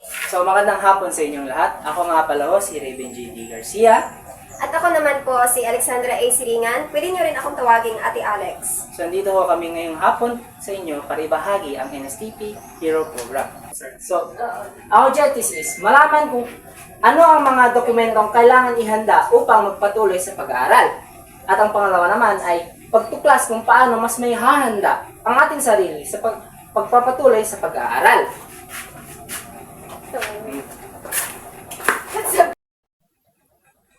So, magandang hapon sa inyong lahat. Ako nga pala ho, si Raven J. D. Garcia. At ako naman po si Alexandra A. Siringan. Pwede nyo rin akong tawaging Ate Alex. So, nandito ho kami ngayong hapon sa inyo para ibahagi ang NSTP Hero Program. So, ang objectives is malaman kung ano ang mga dokumentong kailangan ihanda upang magpatuloy sa pag-aaral. At ang pangalawa naman ay pagtuklas kung paano mas may hahanda ang ating sarili sa pagpapatuloy sa pag-aaral.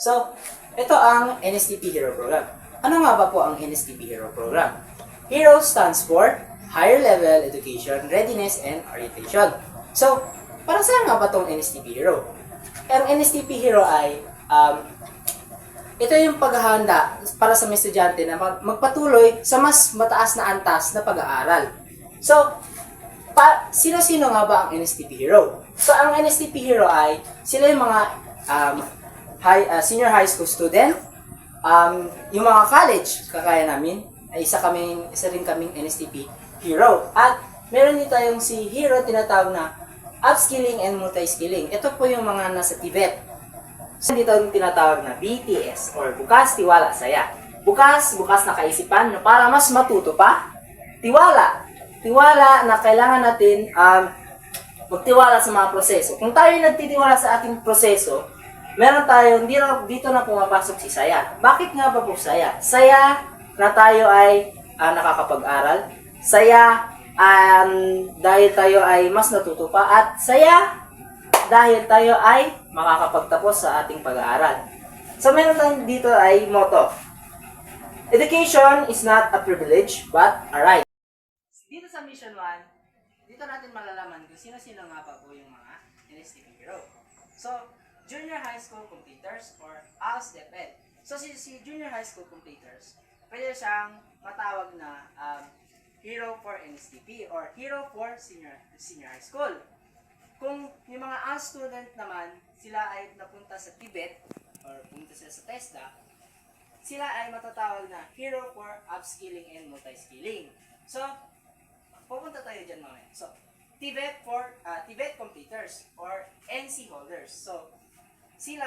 So, ito ang NSTP Hero Program. Ano nga ba po ang NSTP Hero Program? Hero stands for Higher Level Education, Readiness, and Orientation. So, para saan nga ba itong NSTP Hero? Ang NSTP Hero ay, ito yung paghahanda para sa mga estudyante na magpatuloy sa mas mataas na antas na pag-aaral. So, sino-sino nga ba ang NSTP Hero? So, ang NSTP Hero ay, sila yung mga senior high school student, yung mga college, kakaya namin, ay isa rin kaming NSTP Hero. At meron din tayong si Hero, tinatawag na Upskilling and Multi-Skilling. Ito po yung mga nasa Tibet. So, dito yung tinatawag na BTS or Bukas, Tiwala, Saya. Bukas na kaisipan na para mas matuto pa. Tiwala na kailangan natin magtiwala sa mga proseso. Kung tayo nagtitiwala sa ating proseso, meron tayo, dito na pumapasok si Saya. Bakit nga ba po Saya? Saya na tayo ay nakakapag-aral. Saya dahil tayo ay mas natuto pa. At saya dahil tayo ay makakapagtapos sa ating pag-aaral. So meron tayo dito ay motto. Education is not a privilege but a right. Dito sa Mission 1, dito natin malalaman kung sino-sino nga pa po yung mga NSTP Hero. So, Junior High School Completers or ALS-DepEd. So, si Junior High School Completers, pwede siyang matawag na Hero for NSTP or Hero for Senior High School. Kung yung mga ALS student naman, sila ay napunta sa Tibet or pumunta sila sa TESDA, sila ay matatawag na Hero for Upskilling and Multi-Skilling. So, pupunta tayo dyan mamaya. So, Tibet Completers or NC holders. So, si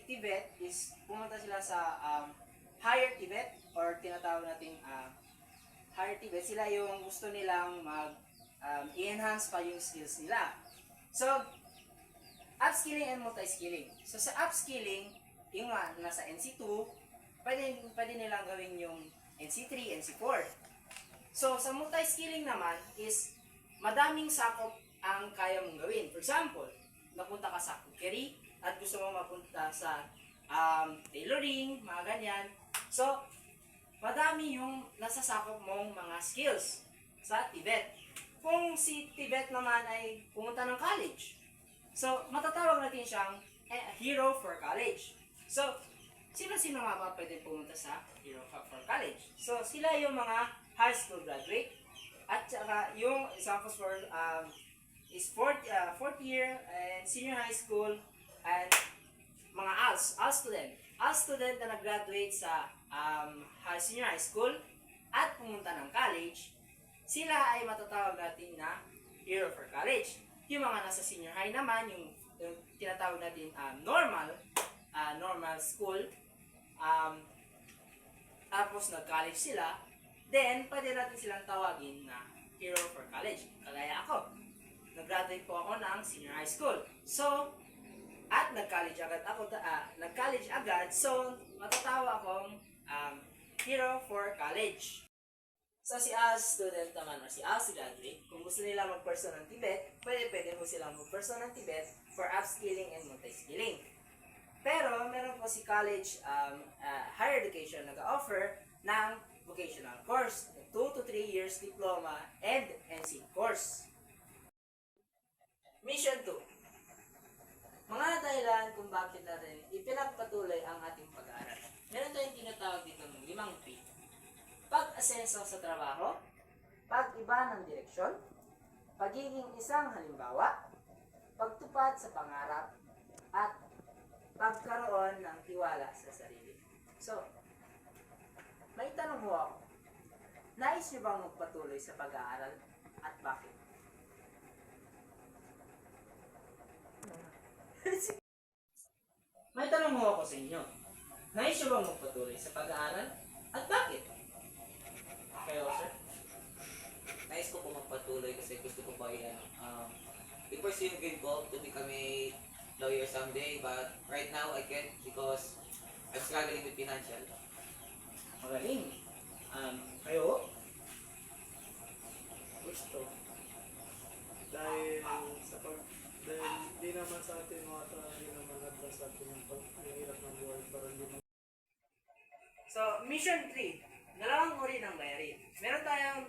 Tibet is pumunta sila sa Higher Tibet or tinatawag nating Higher Tibet. Sila yung gusto nilang i-enhance pa yung skills nila. So, upskilling and multi-skilling. So, sa upskilling, yung nasa NC2, pwede nilang gawin yung NC3, NC4. So, sa multi-skilling naman is madaming sakop ang kaya mong gawin. For example, napunta ka sa cookery at gusto mo mapunta sa tailoring, mga ganyan. So, madami yung nasasakop mong mga skills sa Tibet. Kung si Tibet naman ay pumunta ng college, so matatawag natin siyang Hero for College. So, sino-sino nga ba pwede pumunta sa Hero for College? So, sila yung mga high school graduate at saka yung examples for is fourth year and senior high school and mga ALS student. ALS student na nag-graduate sa senior high school at pumunta ng college, sila ay matatawag natin na Hero for College. Yung mga nasa senior high naman, yung tinatawag natin normal school, tapos nag-college sila, then pwede natin silang tawagin na Hero for College. Kagaya ako, nag-graduate po ako ng senior high school. So, at nag-college agad, so matatawag akong Hero for College. So, si ALS student naman o si ALS graduate, kung gusto nila mag-pursue ng Tibet, pwede mo silang mag-pursue ng Tibet for upskilling and multi-skilling. Pero, meron po si college higher education nag-offer ng vocational course, 2 to 3 years diploma and NC course. Mission 2. Mga dahilan kung bakit natin ipinagpatuloy ang ating pag-aaral. Meron tayong tinatawag dito ng 5 P. Pag-asenso sa trabaho, pag-iba ng direksyon, pagiging isang halimbawa, pagtupad sa pangarap, at pagkaroon ng tiwala sa sarili. So, may tanong ho ako. Nais niyo bang magpatuloy sa pag-aaral at bakit? May tanong mo ako sa inyo. Nais niyo bang magpatuloy sa pag-aaral? At bakit? Kayo, sir? Nais ko po magpatuloy kasi gusto ko po i-pursue yung dream ko to become a lawyer someday, but right now I can't because I'm struggling with financial. Magaling. Kayo? Gusto. Dahil di naman sa atin mga tao, di naman advance sa atin yung hirap ng buhay para hindi So, Mission 3. Dalawang uri ng bayarin. Meron tayong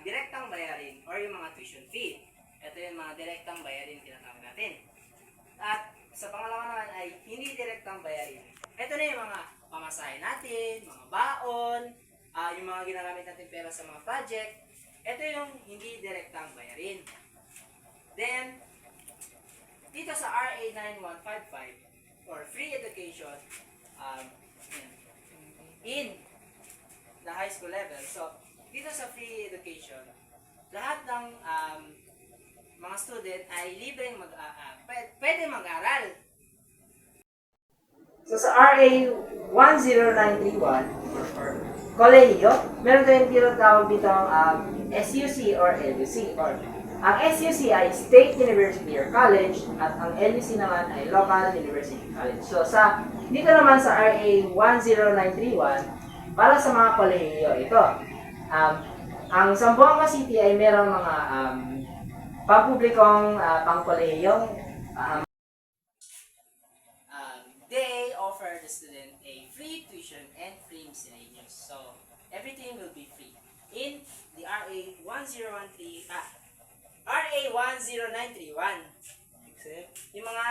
direktang bayarin or yung mga tuition fee. Ito yung mga direktang bayarin tinatawag natin. At sa pangalawa naman ay hindi direktang bayarin. Ito na yung mga pamasahe natin, mga baon, yung mga ginagamit natin pera sa mga project. Ito yung hindi direktang bayarin. Then, dito sa RA 9155 or free education in the high school level. So, dito sa free education, lahat ng mga student ay libreng pwede mag-aral. So sa RA 10931 or kolehiyo, meron tayong tinatawag dito SUC or LUC. Or, ang SUC ay State University or College at ang LUC naman ay Local University College. So dito naman sa RA 10931, para sa mga kolehiyo ito. Ang Zamboanga City ay merong mga pampublikong pangkolehiyong they offer the student a free tuition and free miscellaneous. So, everything will be free. In the RA 1013, RA 10931. Yung mga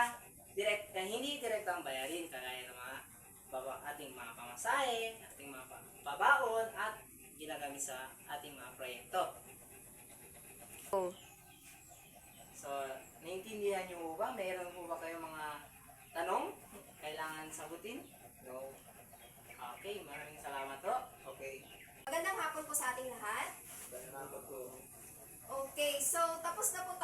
hindi direktang bayarin, kagaya ng mga ating mga pamasahe, ating mga pabaon, at ginagamit sa ating mga proyekto. So, naiintindihan niyo ba? Mayroon po ba kayong mga tanong? Kailangan sagutin? No? Okay, maraming salamat po. Okay. Magandang hapon po sa ating lahat. Salamat po. Okay, so tapos na po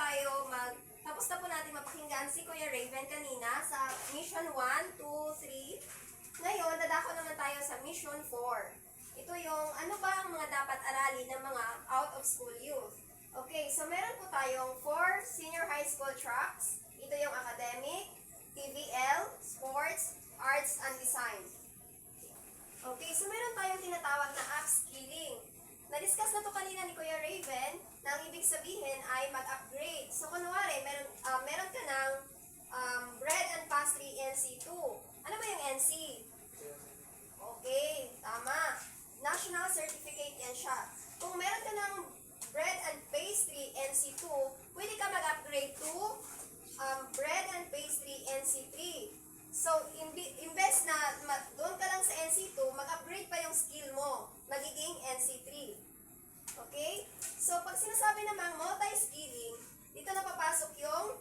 natin mapakinggan si Kuya Raven kanina sa Mission 1, 2, 3. Ngayon, dadako naman tayo sa Mission 4. Ito yung ano ba ang mga dapat aralin ng mga out-of-school youth. Okay, so meron po tayong 4 senior high school tracks. Ito yung academic, TVL, sports, arts, and design. Okay, so meron tayong tinatawag na upskilling. Na-discuss na to kanina ni Kuya Raven na ang ibig sabihin ay mag-upgrade. So, kunwari, meron ka ng bread and pastry NC2. Ano ba yung NC? Okay, tama. National Certificate yan siya. Kung meron ka ng bread and pastry NC2, pwede ka mag-upgrade to bread and pastry NC3. So, imbes na doon ka lang sa NC2, mag-upgrade pa yung skill mo. Magiging NC3. Okay? So, pag sinasabi namang multi-skilling, dito na papasok yung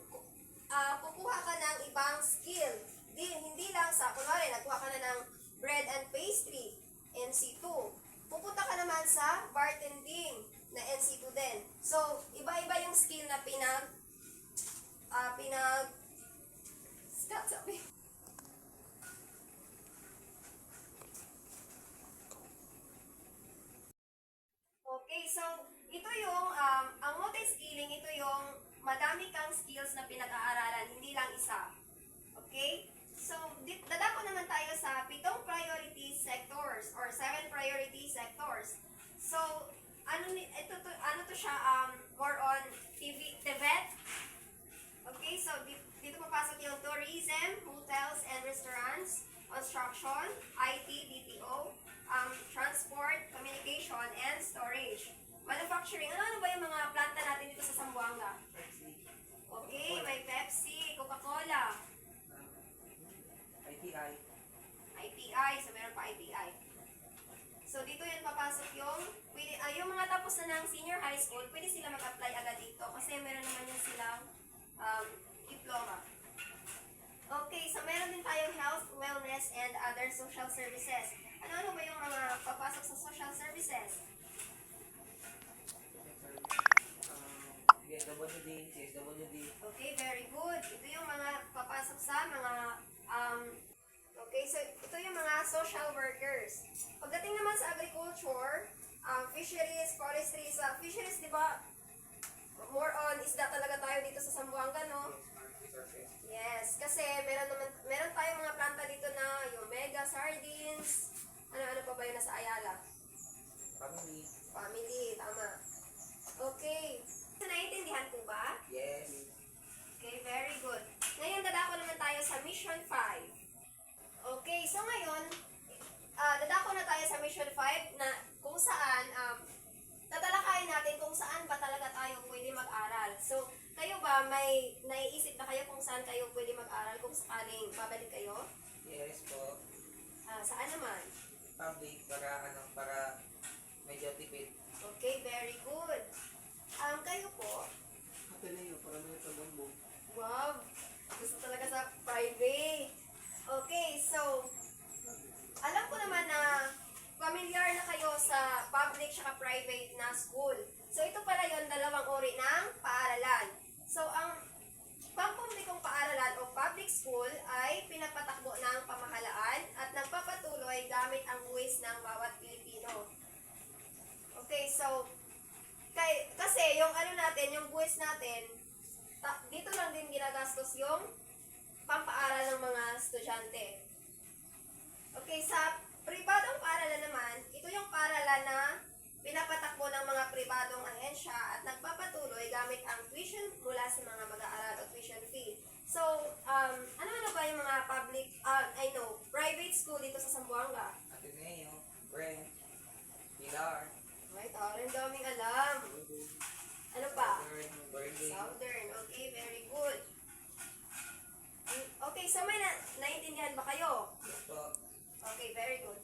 kukuha ka ng ibang skill. Hindi lang sa, kunwari, nagkuha ka na ng bread and pastry, NC2. Pupunta ka naman sa bartending, na NC2 din. So, iba-iba yung skill na sabi. Okay, so ito yung ang multi-skilling, ito yung madami kang skills na pinag-aaralan, hindi lang isa. Okay? So, dadako naman tayo sa 7 priority sectors or 7 priority sectors. So, ano to siya, more on TVET. Okay, so dito papasok yung tourism, hotels and restaurants, construction, IT, BPO, transport, communication, and storage. Manufacturing, ano ba yung mga planta natin dito sa Zamboanga? Okay, may Pepsi, Coca-Cola, ITI. ITI, so meron pa ITI. So dito yun papasok yung mga tapos na ng senior high school, pwede sila mag-apply agad dito kasi meron naman yung silang diploma. Okay, so meron din tayong health, wellness, and other social services. Ano ba yung mga papasok sa social services? CSWD. Okay, very good. Ito yung mga papasok sa mga naman sa agriculture, fisheries, forestry, sa fisheries, di ba, more on isda talaga tayo dito sa Zamboanga, no? Yes, kasi meron tayong mga planta dito na yung mega sardines, ano pa ba yun nasa Ayala? Family. Family, tama. Okay. So, naiintindihan po ba? Yes. Okay, very good. Ngayon, dadako naman tayo sa Mission 5. Okay, so ngayon, dadako na tayo sa Mission 5 na kung saan, tatalakayin natin kung saan ba talaga tayo pwede mag-aral. So, kayo ba, may naiisip na kayo kung saan kayo pwede mag-aral kung sakaling babalik kayo? Yes po. Saan naman? Public para medyo tipid. Okay, very good. Kayo po? Ateneo, para may tagambong. Wow! Gusto talaga sa private. Okay, so, alam ko naman na familiar na kayo sa public at private na school. So, ito pala yon dalawang uri ng paaralan. So, ang pampublikong paaralan o public school ay pinapatakbo ng pamahalaan at nagpapatuloy gamit ang buwis ng bawat Pilipino. Okay, so, kasi yung ano natin, yung buwis natin, dito lang din ginagastos yung pampaaral ng mga estudyante. Okay, sa pribadong paaralan naman, ito yung paaralan na pinapatakbo ng mga pribadong ahensya at nagpapatuloy gamit ang tuition mula sa mga mag-aaral o tuition fee. So, ano ba yung mga private school dito sa Zamboanga? Ateneo, Brent, Pilar, Right, ang daming alam. Ano pa? Burning. Southern. Okay, very good. Okay, so may naintindihan ba kayo? Yes po. Okay, very good.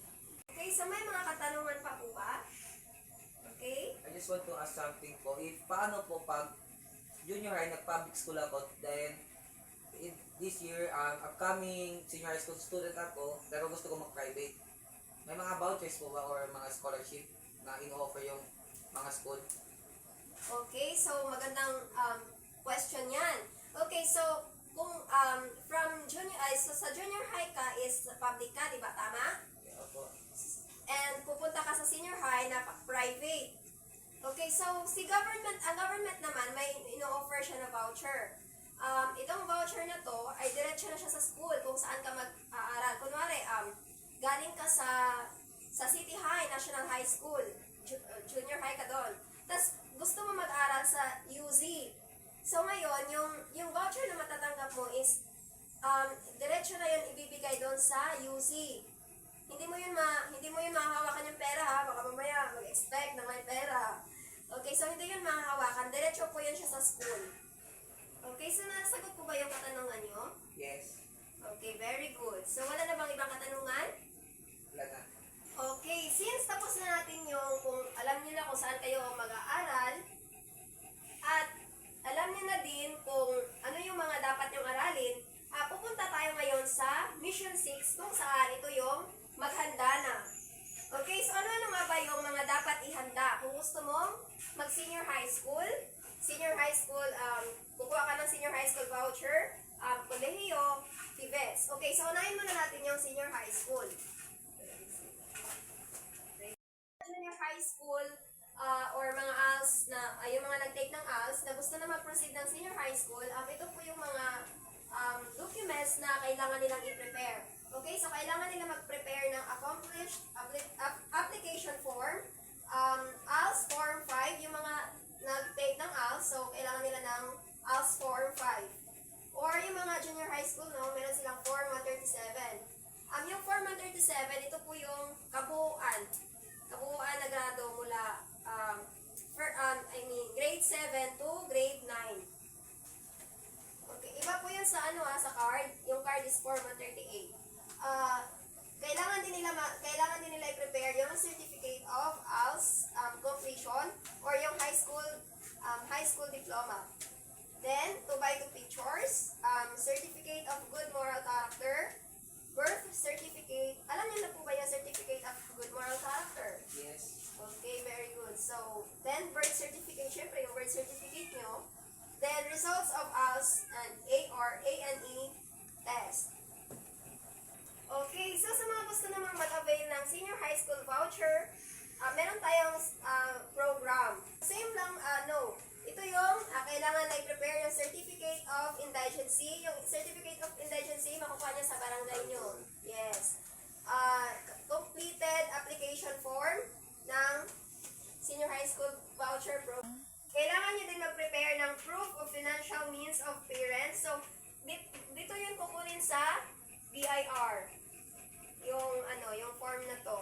Okay, so may mga katanungan pa po ba? Okay? I just want to ask something po. Paano po pag junior high, nag-public school ako, then this year, upcoming senior high school student ako, pero gusto ko mag-private. May mga vouchers po ba or mga scholarship na in-offer yung mga school? Okay, so magandang question yan. Okay, so kung from junior, sa junior high ka is public ka, di ba? Tama? Yeah po. And pupunta ka sa senior high na private. Okay, so ang government naman may ino-offer siya na voucher. Itong voucher na to ay diretso na siya sa school kung saan ka mag-aaral. Kunwari, galing ka sa City High, National High School, junior high ka doon. Tapos gusto mo mag-aral sa UZ. So ngayon, yung voucher na matatanggap mo is diretso na yun ibibigay doon sa UZ. Hindi mo yun mahahawakan yung pera ha, baka mamaya mag-expect na may pera. Okay, so hindi yun mahahawakan, diretso po yun siya sa school. Okay, so nasagot po ba yung katanungan nyo? Yes. Okay, very good. So wala na bang ibang katanungan? Wala na. Okay, since tapos na natin yung kung alam niyo na kung saan kayo mag-aaral at alam niyo na din kung ano yung mga dapat yung aralin, pupunta tayo ngayon sa Mission 6 kung saan ito yung maghanda na. Okay, so ano nga ba yung mga dapat ihanda? Kung gusto mong mag-senior high school, kukuha ka ng senior high school voucher, kolehiyo, TVETs. Okay, so unahin muna natin yung senior high school. Junior high school or mga ALS na yung mga nag-take ng ALS na gusto na mag-proceed ng senior high school, ito po yung mga documents na kailangan nilang i-prepare. Okay, so kailangan nila mag-prepare ng accomplished application form, ALS Form 5, yung mga nag-take ng ALS, so kailangan nila ng ALS Form 5. Or yung mga junior high school, no, meron silang Form 137. Yung Form 137, ito po yung kabuuan na grado mula grade 7 to grade 9. Okay, iba po yun sa sa card. Yung card is Form 138. Kailangan din nila i-prepare yung certificate of ALS completion or yung high school diploma. Then, 2x2 pictures, certificate of good moral character, birth certificate. Alam niyo na po ba yung certificate of good moral character? Yes. Okay, very good. So, then birth certificate, syempre yung birth certificate nyo. Then, results of ALS and ANE test. Okay, so sa mga gusto namang mag-avail ng senior high school voucher, meron tayong program. Same lang, no. Ito yung kailangan na i-prepare yung Certificate of Indigency. Yung Certificate of Indigency, makukuha niya sa barangay nyo. Yes. Completed application form ng Senior High School Voucher Program. Kailangan nyo din mag-prepare ng proof of financial means of parents. So, dito yun kukunin sa BIR. Yung form na to.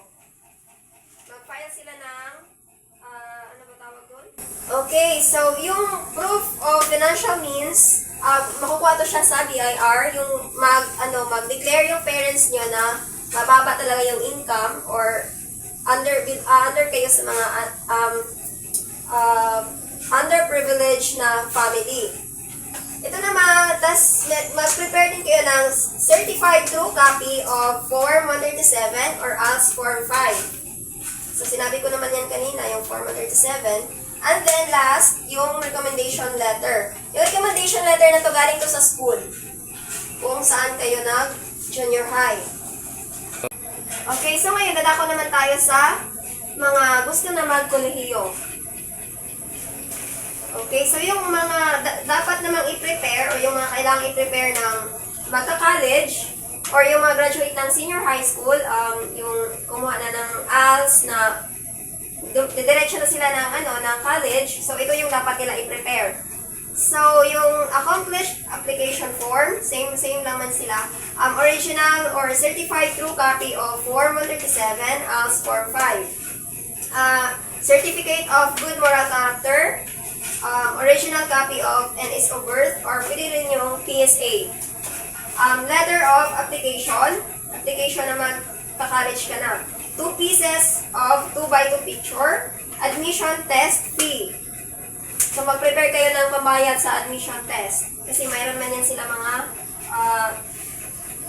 Mag-file sila ng, ano ba tawag doon? Okay, so yung proof of financial means, makukuha to siya sa BIR, yung mag-declare yung parents nyo na mababa talaga yung income or under kayo sa mga underprivileged na family. Ito naman, tas mag-prepare din kayo ng certified true copy of Form 137 or ALS Form 5. So, sinabi ko naman yan kanina, yung Form 137. And then, last, yung recommendation letter. Yung recommendation letter na to galing to sa school. Kung saan kayo nag-junior high. Okay, so ngayon, dadako naman tayo sa mga gusto na mag-kolehiyo. Okay, so yung mga dapat namang i-prepare o yung mga kailangang i-prepare ng magka-college or yung mga graduate ng senior high school, yung kumuha na ng ALS na diretso na sila ng college, so ito yung dapat nila i-prepare. So, yung accomplished application form, same naman sila. Original or certified true copy of Form 137, ALS Form 5. Certificate of good moral character, original copy of NS of birth, or pwede rin yung PSA. Letter of application naman, pa-college ka na. 2 pieces of 2x2 picture, admission test fee. So, mag-prepare kayo ng pambayad sa admission test. Kasi mayroon man yan sila mga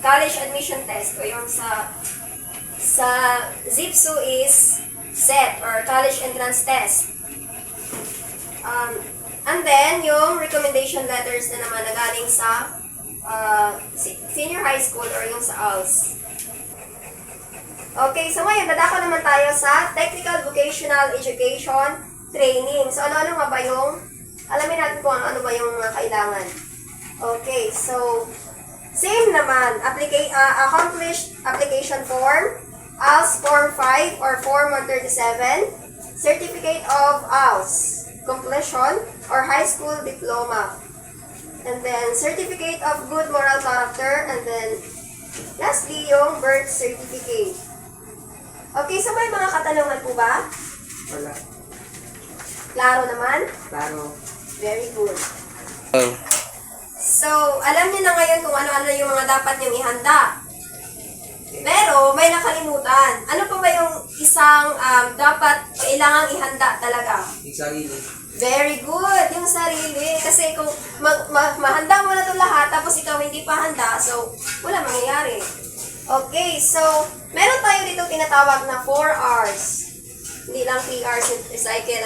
college admission test. O yung sa ZIPSU is SET or college entrance test. And then, yung recommendation letters na naman na galing sa senior high school or yung sa ALS. Okay, so ngayon, dadako naman tayo sa Technical Vocational Education Training. So, ano nga ba yung, alamin natin kung ano ba yung mga kailangan. Okay, so, same naman, accomplished application form, ALS Form 5 or Form 137, Certificate of ALS, completion, or high school diploma. And then, Certificate of Good Moral Character, and then, lastly, yung birth certificate. Okay, so may mga katanungan po ba? Wala. Klaro naman? Klaro. Very good. Oh. So, alam niyo na ngayon kung ano-ano yung mga dapat niyong ihanda. Pero, may nakalimutan. Ano pa ba yung isang dapat kailangang ihanda talaga? Yung sarili. Very good, yung sarili. Kasi kung mahanda mo na ito lahat, tapos ikaw hindi pa handa, so wala mangyayari. Okay, so meron tayo dito tinatawag na 4 R's. Hindi lang 3 R's recycle,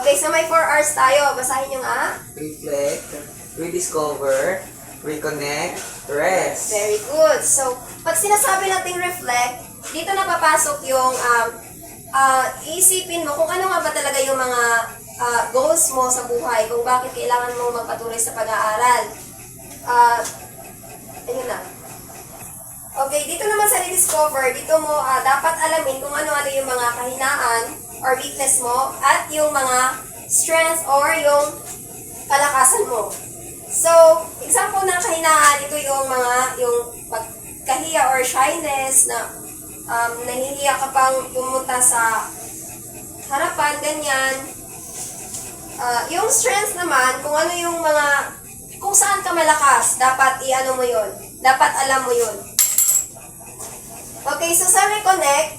Okay, so may 4 R's tayo. Basahin nyo nga. Reflect, rediscover, reconnect, rest. Very good. So, pag sinasabi nating reflect, dito na papasok yung isipin mo kung ano nga ba talaga yung mga goals mo sa buhay, kung bakit kailangan mo magpatuloy sa pag-aaral. Ayun na. Okay, dito naman sa rediscover, dito mo dapat alamin kung ano-ano yung mga kahinaan or weakness mo at yung mga strengths or yung kalakasan mo. So, example ng kahinaan, ito yung pagkahiya or shyness na nahihiya ka pang pumunta sa harapan, ganyan. Yung strengths naman, kung ano yung kung saan ka malakas, dapat i-ano mo yun. Dapat alam mo yun. Okay, so sa reconnect,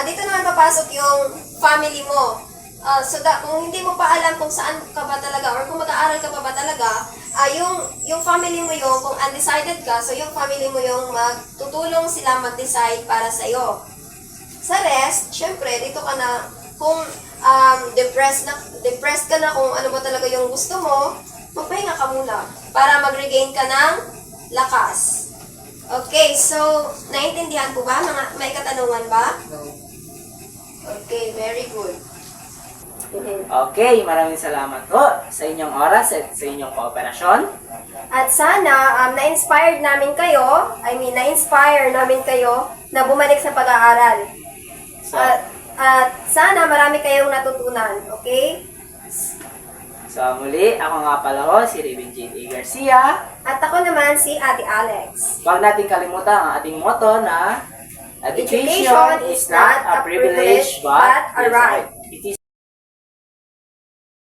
dito naman papasok yung family mo. Kung hindi mo pa alam kung saan ka ba talaga or kung mag-aaral ka pa ba talaga, yung family mo yung, kung undecided ka, so yung family mo yung tutulong sila mag-decide para sa'yo. Sa rest, syempre, dito ka na, kung depressed ka na kung ano ba talaga yung gusto mo, magpahinga ka muna para mag-regain ka ng lakas. Okay, so, naiintindihan po ba? May katanungan ba? No. Okay, very good. Okay, maraming salamat po sa inyong oras at sa inyong kooperasyon. At sana, na-inspire namin kayo na bumalik sa pag-aaral. So, At sana marami kayong natutunan, okay? so muli, ako nga pala ho, si Raven Jade A. Garcia. At ako naman si Ate Alex. Huwag natin kalimutan ang ating motto na education is not a privilege but a right.